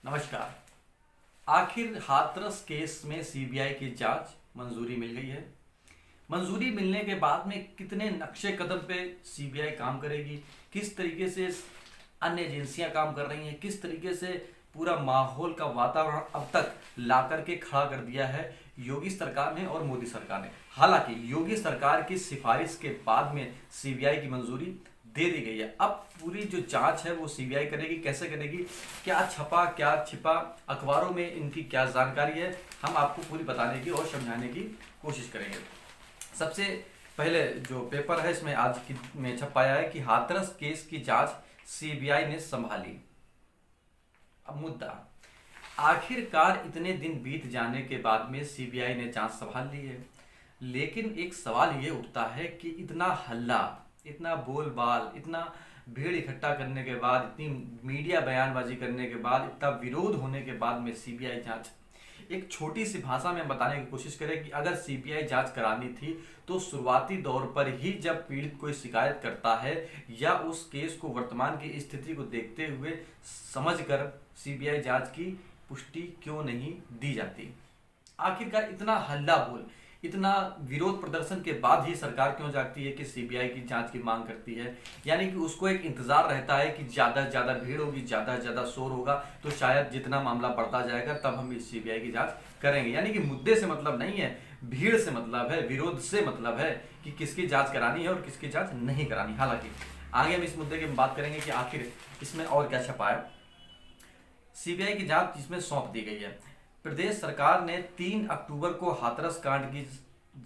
नमस्कार। आखिर हाथरस केस में सीबीआई की जांच मंजूरी मिल गई है। मंजूरी मिलने के बाद में कितने नक्शे कदम पे सीबीआई काम करेगी, किस तरीके से अन्य एजेंसियां काम कर रही हैं, किस तरीके से पूरा माहौल का वातावरण अब तक ला करके खड़ा कर दिया है योगी सरकार ने और मोदी सरकार ने। हालांकि योगी सरकार की सिफारिश के बाद में सीबीआई की मंजूरी दे दी गई है। अब पूरी जो जांच है वो सीबीआई करेगी। कैसे करेगी, क्या छपा क्या छिपा, अखबारों में इनकी क्या जानकारी है, हम आपको पूरी बताने की और समझाने की कोशिश करेंगे। सबसे पहले जो पेपर है इसमें आज की में छप पाया है कि हाथरस केस की जांच सीबीआई ने संभाली। अब मुद्दा, आखिरकार इतने दिन बीत जाने के बाद में सीबीआई ने जांच संभाल ली है, लेकिन एक सवाल ये उठता है कि इतना हल्ला, इतना बोलबाल, इतना भीड़ इकट्ठा करने के बाद, इतनी मीडिया बयानबाजी करने के बाद, इतना विरोध होने के बाद में सीबीआई जांच, एक छोटी सी भाषा में बताने की कोशिश करें कि अगर सीबीआई जांच करानी थी तो शुरुआती दौर पर ही जब पीड़ित कोई शिकायत करता है या उस केस को वर्तमान की स्थिति को देखते हुए समझकर सीबीआई जांच की पुष्टि क्यों नहीं दी जाती। आखिरकार इतना हल्ला बोल, इतना विरोध प्रदर्शन के बाद ही सरकार क्यों जागती है कि सीबीआई की जांच की मांग करती है। यानी कि उसको एक इंतजार रहता है कि ज्यादा से ज्यादा भीड़ होगी, ज्यादा से ज्यादा शोर होगा तो शायद जितना मामला बढ़ता जाएगा तब हम इस सीबीआई की जांच करेंगे। यानी कि मुद्दे से मतलब नहीं है, भीड़ से मतलब है, विरोध से मतलब है कि किसकी जांच करानी है और किसकी जांच नहीं करानी। हालांकि आगे हम इस मुद्दे की बात करेंगे कि आखिर इसमें और क्या छपा है। सीबीआई की जांच इसमें सौंप दी गई है। प्रदेश सरकार ने 3 अक्टूबर को हाथरस कांड की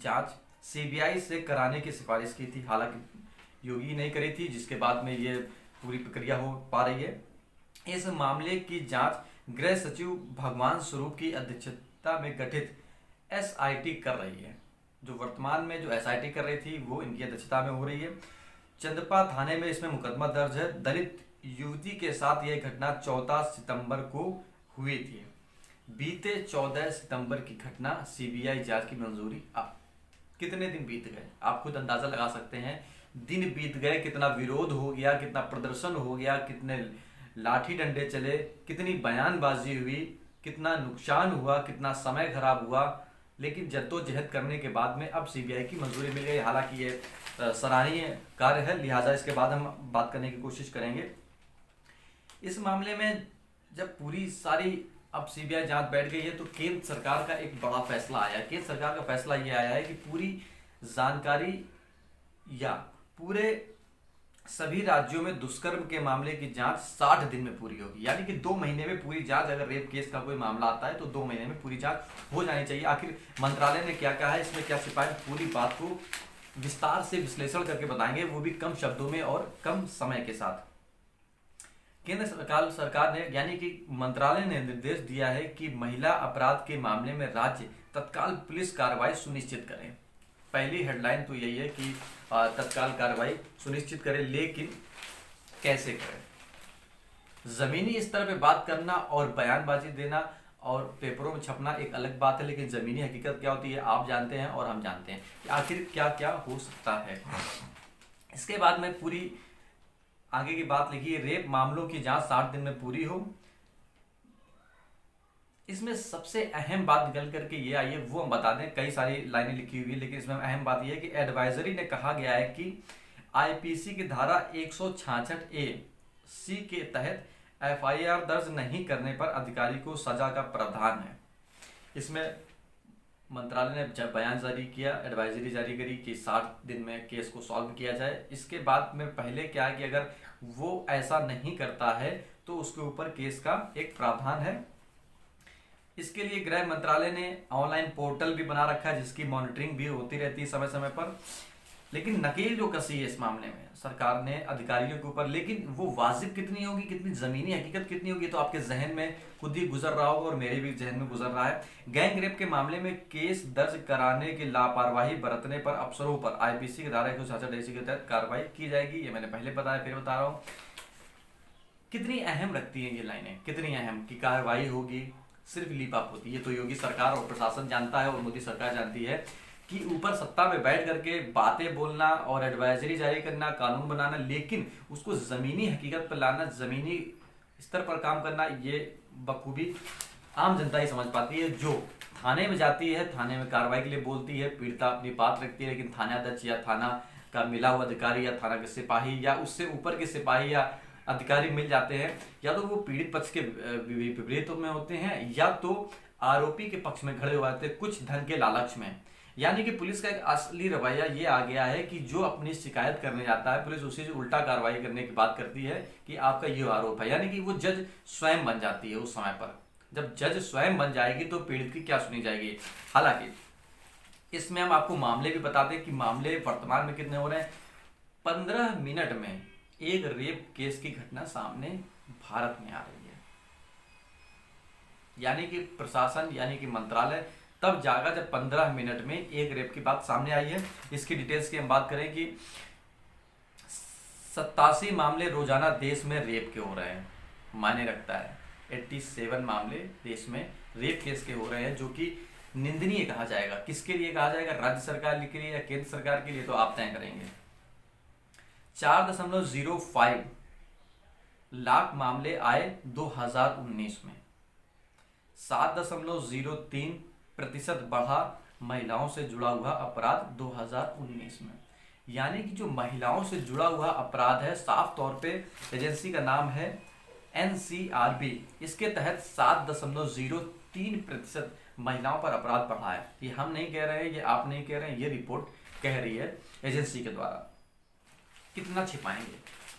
जांच सीबीआई से कराने की सिफारिश की थी। हालांकि योगी नहीं करी थी, जिसके बाद में ये पूरी प्रक्रिया हो पा रही है। इस मामले की जांच गृह सचिव भगवान स्वरूप की अध्यक्षता में गठित एसआईटी कर रही है। जो वर्तमान में जो एसआईटी कर रही थी वो इनकी अध्यक्षता में हो रही है। चंदपा थाने में इसमें मुकदमा दर्ज है। दलित युवती के साथ यह घटना 14 सितंबर को हुई थी। बीते 14 सितंबर की घटना, सीबीआई जांच की मंजूरी। अब कितने दिन बीत गए, आप खुद अंदाजा लगा सकते हैं। दिन बीत गए, कितना विरोध हो गया, कितना प्रदर्शन हो गया, कितने लाठी डंडे चले, कितनी बयानबाजी हुई, कितना नुकसान हुआ, कितना समय खराब हुआ, लेकिन जद्दोजहद करने के बाद में अब सीबीआई की मंजूरी मिल गई। हालांकि ये सराहनीय कार्य है, लिहाजा इसके बाद हम बात करने की कोशिश करेंगे। इस मामले में जब पूरी सारी अब सीबीआई जांच बैठ गई है तो केंद्र सरकार का एक बड़ा फैसला आया है। केंद्र सरकार का फैसला ये आया है कि पूरी जानकारी या पूरे सभी राज्यों में दुष्कर्म के मामले की जांच 60 दिन में पूरी होगी। यानी कि 2 महीने में पूरी जांच, अगर रेप केस का कोई मामला आता है तो 2 महीने में पूरी जांच हो जानी चाहिए। आखिर मंत्रालय ने क्या कहा है, इसमें क्या छिपा है, पूरी बात को विस्तार से विश्लेषण करके बताएंगे, वो भी कम शब्दों में और कम समय के साथ। केंद्र सरकार ने यानी कि मंत्रालय ने निर्देश दिया है कि महिला अपराध के मामले में राज्य तत्काल पुलिस कार्रवाई सुनिश्चित करें। पहली हेडलाइन तो यही है कि तत्काल कार्रवाई सुनिश्चित करें, लेकिन कैसे करें। जमीनी स्तर पे बात करना और बयानबाजी देना और पेपरों में छपना एक अलग बात है, लेकिन जमीनी हकीकत क्या होती है आप जानते हैं और हम जानते हैं कि आखिर क्या क्या हो सकता है। इसके बाद में पूरी आगे की बात लिखी है, रेप मामलों की जांच 60 दिन में पूरी हो। इसमें सबसे अहम बात निकल करके ये आई है, वो हम बता दें। कई सारी लाइनें लिखी हुई है, लेकिन इसमें अहम बात यह है कि एडवाइजरी ने कहा गया है कि आईपीसी की धारा 166A सी के तहत एफआईआर दर्ज नहीं करने पर अधिकारी को सजा का प्रावधान है। इसमें मंत्रालय ने जब बयान जारी किया, एडवाइजरी जारी करी कि 60 दिन में केस को सॉल्व किया जाए। इसके बाद में पहले क्या है कि अगर वो ऐसा नहीं करता है तो उसके ऊपर केस का एक प्रावधान है। इसके लिए गृह मंत्रालय ने ऑनलाइन पोर्टल भी बना रखा है जिसकी मॉनिटरिंग भी होती रहती है समय समय पर। लेकिन नकेल जो कसी है इस मामले में सरकार ने अधिकारियों के ऊपर, लेकिन वो वाजिब कितनी होगी, कितनी जमीनी हकीकत कितनी होगी, तो आपके जहन में खुद ही गुजर रहा होगा और मेरे भी जहन में गुजर रहा है। गैंग रेप के मामले में केस दर्ज कराने की लापरवाही बरतने पर अफसरों पर आईपीसी की धारा 166 के तहत कार्रवाई की जाएगी। ये मैंने पहले बताया, फिर बता रहा हूँ। कितनी अहम रखती है ये लाइनें, कितनी अहम कि कार्रवाई होगी, सिर्फ लीपाप होती है। तो योगी सरकार और प्रशासन जानता है और मोदी सरकार जानती है कि ऊपर सत्ता में बैठ करके बातें बोलना और एडवाइजरी जारी करना, कानून बनाना, लेकिन उसको जमीनी हकीकत पर लाना, जमीनी स्तर पर काम करना, ये बखूबी आम जनता ही समझ पाती है। जो थाने में जाती है, थाने में कार्रवाई के लिए बोलती है, पीड़िता अपनी बात रखती है, लेकिन थानाध्यक्ष या थाना का मिला हुआ अधिकारी या थाना के सिपाही या उससे ऊपर के सिपाही या अधिकारी मिल जाते हैं, या तो वो पीड़ित पक्ष के विपरीत में होते हैं या तो आरोपी के पक्ष में खड़े हुए थे कुछ धन के लालच में। यानी कि पुलिस का एक असली रवैया ये आ गया है कि जो अपनी शिकायत करने जाता है, पुलिस उसी से उल्टा कार्रवाई करने की बात करती है कि आपका ये आरोप है। यानी कि वो जज स्वयं बन जाती है उस समय पर। जब जज स्वयं बन जाएगी तो पीड़ित की क्या सुनी जाएगी। हालांकि इसमें हम आपको मामले भी बताते हैं कि मामले वर्तमान में कितने हो रहे हैं। 15 मिनट में एक रेप केस की घटना सामने भारत में आ रही है। यानी कि प्रशासन यानी कि मंत्रालय तब जागा जब 15 मिनट में एक रेप की बात सामने आई है। इसकी डिटेल्स की हम बात करें कि 87 मामले रोजाना देश में रेप के हो रहे हैं, मायने रखता है। 87 मामले देश में रेप केस के हो रहे हैं, जो कि निंदनीय कहा जाएगा। किसके लिए कहा जाएगा, राज्य सरकार के लिए या केंद्र सरकार के लिए, तो आप तय करेंगे। 4.05 लाख मामले आए 2019 में, 7.03% बढ़ा महिलाओं से जुड़ा हुआ अपराध 2019 में। यानी कि जो महिलाओं से जुड़ा हुआ अपराध है, साफ तौर पे एजेंसी का नाम है NCRB, इसके तहत 7.03% महिलाओं पर अपराध बढ़ा है। ये हम नहीं कह रहे हैं, ये आप नहीं कह रहे हैं, ये रिपोर्ट कह रही है एजेंसी के द्वारा। कितना छिपाएंगे,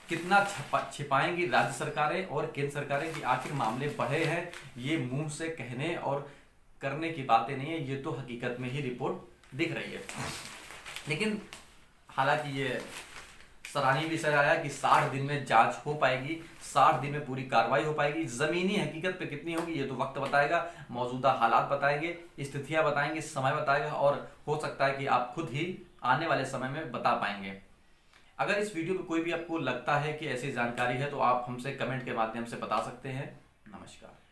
कितना छिपाएंगी राज्य सरकारें और केंद्र सरकारें कि आखिर मामले बढ़े हैं। ये मुंह से कहने और करने की बातें नहीं है, ये तो हकीकत में ही रिपोर्ट दिख रही है। लेकिन हालांकि ये सराहनीय विषय आया कि 60 दिन में जांच हो पाएगी, 60 दिन में पूरी कार्रवाई हो पाएगी। जमीनी हकीकत पे कितनी होगी ये तो वक्त बताएगा, मौजूदा हालात बताएंगे, स्थितियां बताएंगे, समय बताएगा, और हो सकता है कि आप खुद ही आने वाले समय में बता पाएंगे। अगर इस वीडियो में कोई भी आपको लगता है कि ऐसी जानकारी है तो आप हमसे कमेंट के माध्यम से बता सकते हैं। नमस्कार।